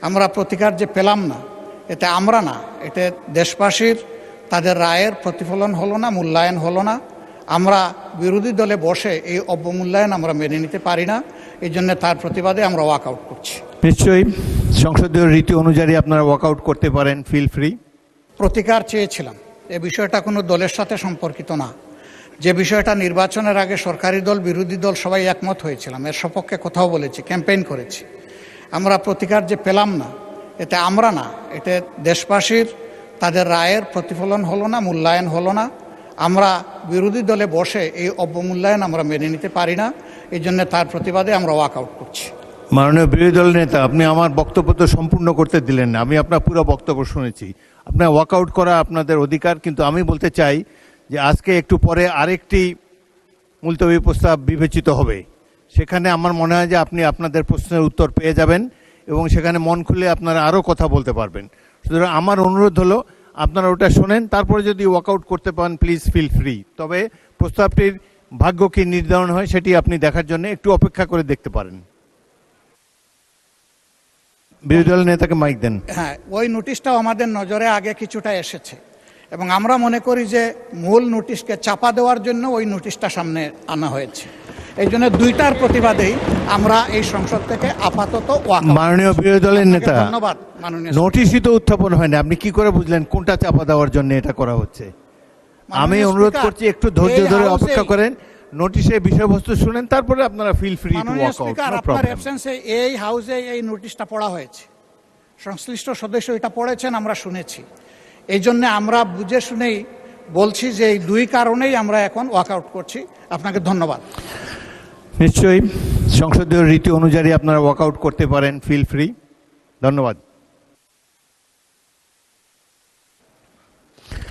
আমরা প্রতিকার যে পেলাম না, এতে আমরা না, এতে দেশবাসীর তাদের রায়ের প্রতিফলন হলো না, মূল্যায়ন হলো না। আমরা বিরোধী দলে বসে এই অবমূল্যায়ন আমরা মেনে নিতে পারি না। এই জন্য তার প্রতিবাদে আমরা ওয়াকআউট করছি। নিশ্চয়ই সংসদীয় রীতি অনুযায়ী আপনারা ওয়াকআউট করতে পারেন, ফিল ফ্রি। প্রতিকার চেয়েছিলাম, এ বিষয়টা কোনো দলের সাথে সম্পর্কিত না। যে বিষয়টা নির্বাচনের আগে সরকারি দল বিরোধী দল সবাই একমত হয়েছিলাম, এর সপক্ষে কথাও বলেছি, ক্যাম্পেইন করেছি। আমরা প্রতিকার যে পেলাম না, এতে আমরা না, এতে দেশবাসীর তাদের রায়ের প্রতিফলন হলো না, মূল্যায়ন হলো না। আমরা বিরোধী দলে বসে এই অবমূল্যায়ন আমরা মেনে নিতে পারি না। এই জন্য তার প্রতিবাদে আমরা ওয়াকআউট করছি। মাননীয় বিরোধী দলের নেতা, আপনি আমার বক্তব্য তো সম্পূর্ণ করতে দিলেন না। আমি আপনার পুরো বক্তব্য শুনেছি। আপনার ওয়াকআউট করা আপনাদের অধিকার, কিন্তু আমি বলতে চাই যে আজকে একটু পরে আরেকটি মুলতবি প্রস্তাব বিবেচিত হবে। সেখানে আমার মনে হয় যে আপনি আপনাদের প্রশ্নের উত্তর পেয়ে যাবেন এবং সেখানে মন খুলে আপনারা আরও কথা বলতে পারবেন। সুতরাং আমার অনুরোধ হলো আপনারা ওটা শোনেন, তারপরে যদি ওয়াকআউট করতে পারেন প্লিজ ফিল ফ্রি। তবে প্রস্তাবটির ভাগ্য কী নির্ধারণ হয় সেটি আপনি দেখার জন্য একটু অপেক্ষা করে দেখতে পারেন। বিরোধী দলের নেতাকে মাইক দেন। হ্যাঁ, ওই নোটিশটাও আমাদের নজরে আগে কিছুটা এসেছে এবং আমরা মনে করি যে মূল নোটিশকে চাপা দেওয়ার জন্য ওই নোটিশটা সামনে আনা হয়েছে। এই জন্য দুইটার প্রতিবাদেই আমরা এই সংসদ থেকে আপাতত মাননীয় বিরোধী দলের নেতা, ধন্যবাদ। মাননীয় নোটিশই তো উত্থাপন হয়নি, আপনি কি করে বুঝলেন কোনটা চাপা দেওয়ার জন্য এটা করা হচ্ছে? আমি অনুরোধ করছি একটু ধৈর্য ধরে অপেক্ষা করেন, নোটিশের বিষয়বস্তু শুনেন, তারপরে আপনারা feel free to walk out. আপনার অ্যাবসেন্সে এই হাউসে এই নোটিশটা পড়া হয়েছে, সংশ্লিষ্ট সদস্য এটা পড়েছেন, আমরা শুনেছি। এই জন্য আমরা বুঝে শুনেই বলছি যে এই দুই কারণেই আমরা এখন ওয়াকআউট করছি। আপনাকে ধন্যবাদ। নিশ্চয়ই সংসদীয় রীতি অনুযায়ী আপনারা ওয়াকআউট করতে পারেন, ফিল ফ্রি। ধন্যবাদ।